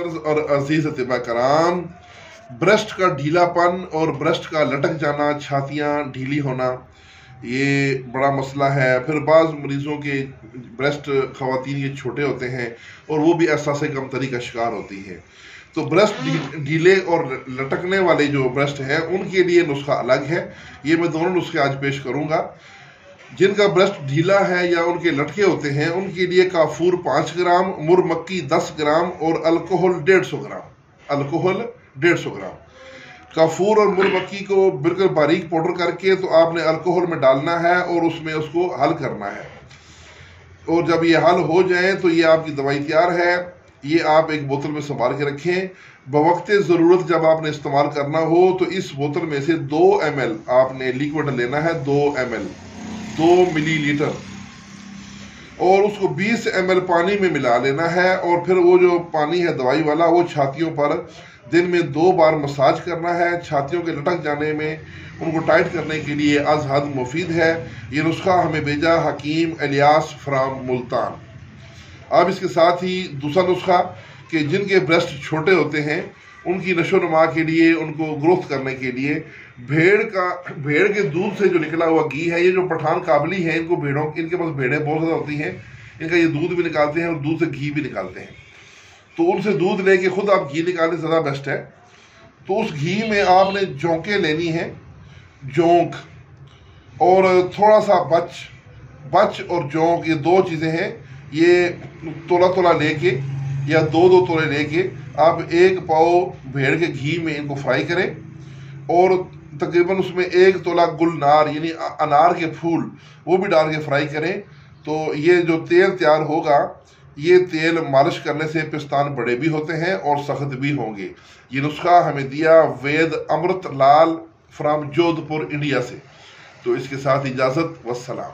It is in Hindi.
व्यूअर्स और अजीज अतिबा कराम, ब्रेस्ट का ढीलापन और ब्रेस्ट का लटक जाना, छातियाँ ढीली होना, ये बड़ा मसला है। फिर बाज़ मरीज़ों के ब्रेस्ट ख़वातीन ये छोटे होते हैं और वो भी एहसास कमतरी का शिकार होती है। तो ब्रेस्ट ढीले और लटकने वाले जो ब्रेस्ट हैं उनके लिए नुस्खा अलग है। ये मैं दोनों नुस्खे आज पेश करूँगा। जिनका ब्रेस्ट ढीला है या उनके लटके होते हैं उनके लिए काफूर 5 ग्राम, मुर मक्की 10 ग्राम और अल्कोहल 150 ग्राम। अल्कोहल 150 ग्राम। काफूर और मुर मक्की को बिल्कुल बारीक पाउडर करके तो आपने अल्कोहल में डालना है और उसमें उसको हल करना है। और जब ये हल हो जाए तो ये आपकी दवाई तैयार है। ये आप एक बोतल में संभाल के रखें। बवक्ते ज़रूरत जब आपने इस्तेमाल करना हो तो इस बोतल में से 2 ml आपने लिक्विड लेना है, 2 ml 2 मिलीलीटर, और उसको 20 ml पानी में मिला लेना है। और फिर वो जो पानी है दवाई वाला वो छातियों पर दिन में 2 बार मसाज करना है। छातियों के लटक जाने में उनको टाइट करने के लिए अज हद मुफीद है। ये नुस्खा हमें भेजा हकीम इलियास फ्राम मुल्तान। अब इसके साथ ही दूसरा नुस्खा कि जिनके ब्रेस्ट छोटे होते हैं उनकी नशोनुमा के लिए, उनको ग्रोथ करने के लिए भेड़ के दूध से जो निकला हुआ घी है, ये जो पठान काबली है इनके पास भेड़ें बहुत ज़्यादा होती हैं, इनका ये दूध भी निकालते हैं और दूध से घी भी निकालते हैं। तो उनसे दूध लेके खुद आप घी निकालें, ज़्यादा बेस्ट है। तो उस घी में आपने जौंकें लेनी है, जौंक, और थोड़ा सा बच और जौंक, ये 2 चीज़ें हैं। ये तोला लेके या 2 तोले लेके आप 1 पाव भेड़ के घी में इनको फ्राई करें और तकरीबन उसमें 1 तोला गुलनार यानी अनार के फूल वो भी डाल के फ्राई करें। तो ये जो तेल तैयार होगा, ये तेल मालिश करने से पिस्तान बड़े भी होते हैं और सख्त भी होंगे। ये नुस्खा हमें दिया वैद अमृत लाल फ्राम जोधपुर इंडिया से। तो इसके साथ इजाज़त, वस्सलाम।